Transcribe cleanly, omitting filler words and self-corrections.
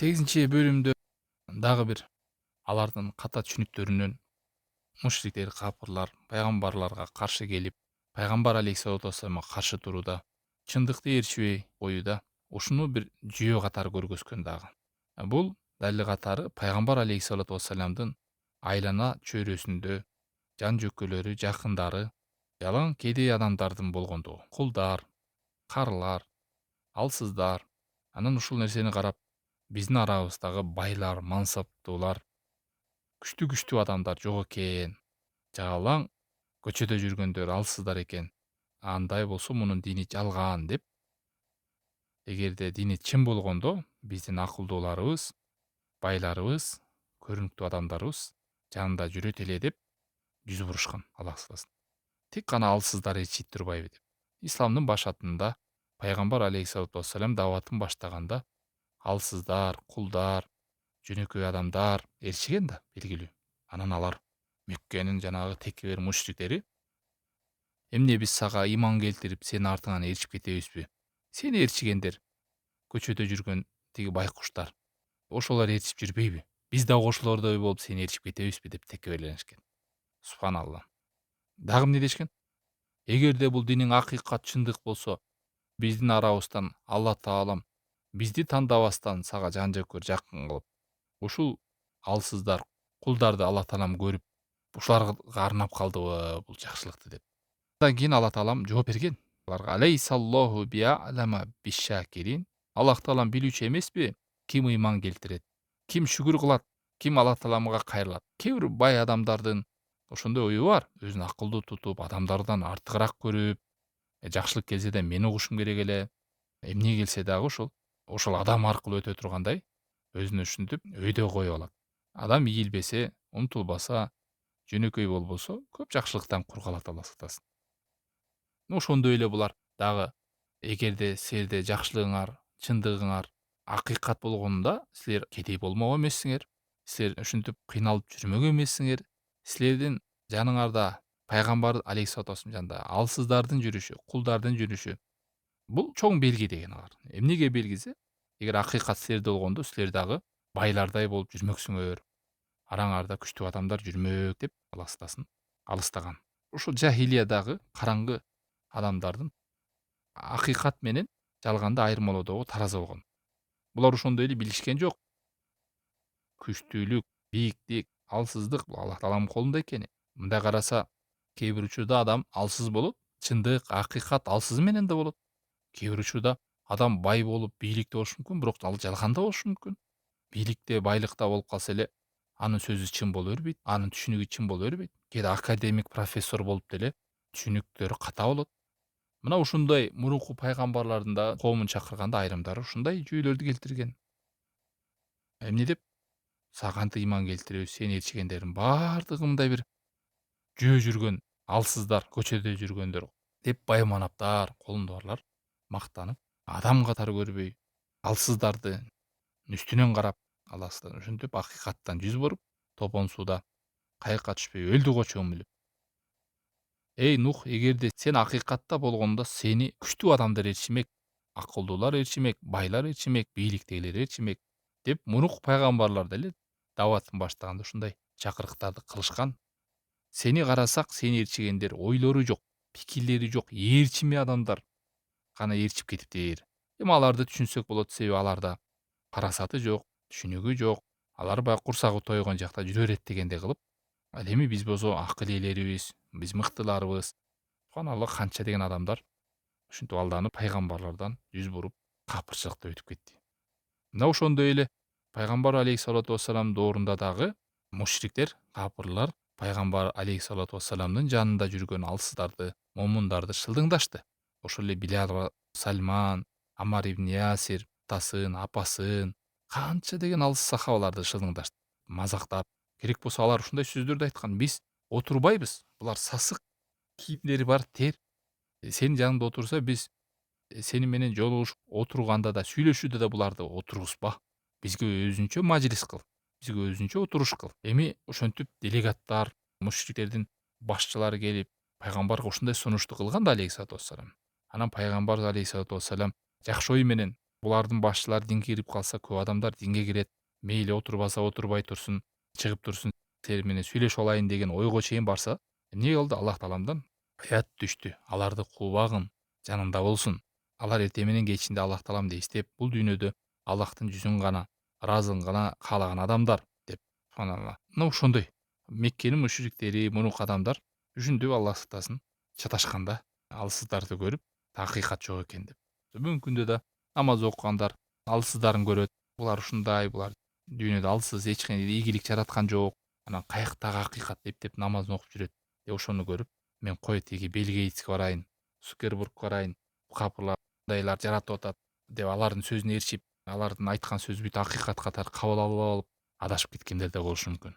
8 бөлүмдө дагы бир алардын ката түшүнүктөрүнөн мушриктер, капырлар пайгамбарларга каршы келип, пайгамбар алейхиссалату вассаламга каршы турууда, чындыкты ээрчибей коюуда ушуну бир жүйө катары көргөзгөн дагы. Бул дали катары пайгамбар алейхиссалату вассаламдын айлана чөйрөсүндө жан жөкөлөрү, жакындары, жалаң кедей адамдардын болгондугу, кулдар, карылар, алсыздар. Анан ушул нерсени карап, биздин арабыздагы байлар, мансаптуулар, күчтүү адамдар жок экен. Жалаң көчөдө жүргөндөр алсыздар экен. Андай болсо мунун дини жалган деп, эгерде дини чын болгондо, биздин акылдууларыбыз, байларыбыз, көрүнүктүү адамдарыбыз жанында жүрөт эле деп жүз бурушкан, Аллах сактасын. Тек гана алсыздар ээрчийт турбайбы деп. Исламдын башатында пайгамбар алейхиссалату вассалам даватын баштаганда алсыздар, кулдар, жөнөкөй адамдар ээрчиген да белгилүү. Анан алар Меккенин жанагы текебер мушриктери эмне биз сага ыйман келтирип, сенин артыңан ээрчип кетебизби? Сени ээрчигендер көчөдө жүргөн тиги байкуштар. Ошолор ээрчип жүрбөйбү? Биз дагы ошолордой болуп сени ээрчип кетебизби деп текеберленишкен. Субханалла. Дагы эмне дешкен? Эгерде бул диниң акыйкат, чындык болсо, биздин арабыздан Алла таалам бизди тандабастан сага жан жөкөр жакын кылып, ушул алсыздар, кулдарды Алла таалам көрүп, ушуларга арнап калдыбы бул жакшылыкты деп. Андан кийин Алла таалам жооп берген. Аларга алейсаллоху би'алама бишшакирин. Аллах таалам билүүчү эмеспи? Ким ыйман келтирет, ким шүгүр кылат, ким Алла тааламга кайрылат. Кээ бир бай адамдардын ошондой ою бар, өзүн акылдуу тутуп, адамдардан артыгыраак көрүп, жакшылык келсе да мен угушум керек эле, эмне келсе дагы ошол адам аркылуу өтө тургандай өзүнө ушинтип өйдө коюп алат. Адам ийилбесе, умтулбаса, жөнөкөй болбосо, көп жакшылыктан кур калат, Алла сактасын. Ошондой эле булар дагы эгерде силерде жакшылыгыңар, чындыгыңар акыйкат болгондо, силер кедей болмок эмессиңер, силер ушинтип кыйналып жүрмөк эмессиңер, силердин жаныңарда пайгамбар алейхиссалату вассалам жанында алсыздардын жүрүшү, кулдардын жүрүшү бул чоң белги деген алар. Эмнеге белгиси? Эгер акыйкат силерде болгондо, силер дагы байлардай болуп жүрмөксүңөр, араңарда күчтүү адамдар жүрмөк деп Алла сактасын алыстаган. Ушул жахилиядагы караңгы адамдардын акыйкат менен жалганды айырмалоодогу тараза болгон. Булар ошондой эле билишкен жок. Күчтүүлүк, бийиктик, алсыздык бул Аллах тааланын колунда экени. Мындай караса, кээ бир учурда адам алсыз болот, чындык, акыйкат алсызы менен да болот. Кээ бир учурда адам бай болуп, бийликте болушу мүмкүн, бирок ал жалган да болушу мүмкүн. Бийликте, байлыкта болуп калса эле анын сөзү чын боло бербейт, анын түшүнүгү чын боло бербейт. Кээде академик, профессор болуп деле түшүнүктөрү ката болот. Мына ушундай мурунку пайгамбарлардын да коомун чакырганда айрымдары ушундай жүйөлөрдү келтирген. Эмне деп? Сага кантип ыйман келтиребиз, сени ээрчигендердин баардыгы мындай бир жөө жүргөн алсыздар, көчөдө жүргөндөр деп байманаптар, колунда барлар мактанып, адам катары көрбөй, алсыздарды үстүнөн карап, аласыздар ушинтип акыйкаттан жүз буруп, топон сууда кайыкка түшпөй өлдү го чөмүлүп. Эй Нух, эгерде сен акыйкатта болгондо сени күчтүү адамдар ээрчимек, акылдуулар ээрчимек, байлар ээрчимек, бийликтегилер ээрчимек деп мурунку пайгамбарлар деле даватын баштаганда ушундай чакырыктарды кылышкан. Сени карасак, сени ээрчигендер ойлору жок, пикирлери жок, ээрчиме адамдар гана ээрчип кетиптир. Эми аларды түшүнсөк болот, себеби аларда парасаты жок, түшүнүгү жок, алар баягы курсагы тойгон жакта жүрө берет дегендей кылып, ал эми биз болсо акыл ээлерибиз, биз мыктыларыбыз, субханалла канча деген адамдар ушинтип алданып пайгамбарлардан жүз буруп капырчылыкта өтүп кетти. Мына ошондой эле пайгамбар алейхиссалату вассаламдын доорунда дагы мушриктер, капырлар пайгамбар алейхиссалату вассаламдын жанында жүргөн алсыздарды, момундарды шылдыңдашты. Ошол эле Билал, Сальман, Амар ибн Ясир, атасын, апасын, канча деген алсыз сахабаларды шылдыңдашты, мазактап. Керек болсо алар ушундай сөздөрдү айткан: биз отурбайбыз, булар сасык, кийимдери бар тер. Сенин жаныңда отурса, биз сени менен жолугушуп отурганда да, сүйлөшүүдө да буларды отургузба. Бизге өзүнчө мажлис кыл, бизге өзүнчө отуруш кыл. Эми ошентип делегаттар, мушриктердин башчылары келип, пайгамбарга ушундай сунушту кылган да алейхиссалату вассалам. Анан пайгамбар алейхиссалату вассалам жакшы ой менен булардын башчылары динге кирип калса, көп адамдар динге кирет. Мейли отурбаса отурбай турсун, чыгып турсун, сени менен сүйлөшүп алайын деген ойго чейин барса, эмне болду? Аллах тааламдан аят түштү. Аларды куубагын, жанында болсун. Алар эртең менен кечинде Аллах тааламды эстеп, бул дүйнөдө Аллахтын жүзүн гана, ыраазылыгын гана каалаган адамдар деп. Субханалла. Мына ошондой. Меккенин мушриктери, мунук адамдар жүзүндө Аллах сактасын, чаташканда алсыздарды көрүп, акыйкат жок экен деп. Бүгүнкү күндө да намаз окугандар алсыздарын көрөт. Булар ушундай, булар дүйнөдө алсыз, эч кандай ийгилик жараткан жок. Анан каяктагы акыйкат деп намазын окуп жүрөт. Ошону көрүп, мен кой тиги Билл Гейтске барайын, Цукербергке барайын, капырлар мындайлар жаратып атат деп алардын сөзүнө ээрчип, алардын айткан сөзү бүт акыйкат катары кабыл алып алып, адашып кеткендер да болушу мүмкүн.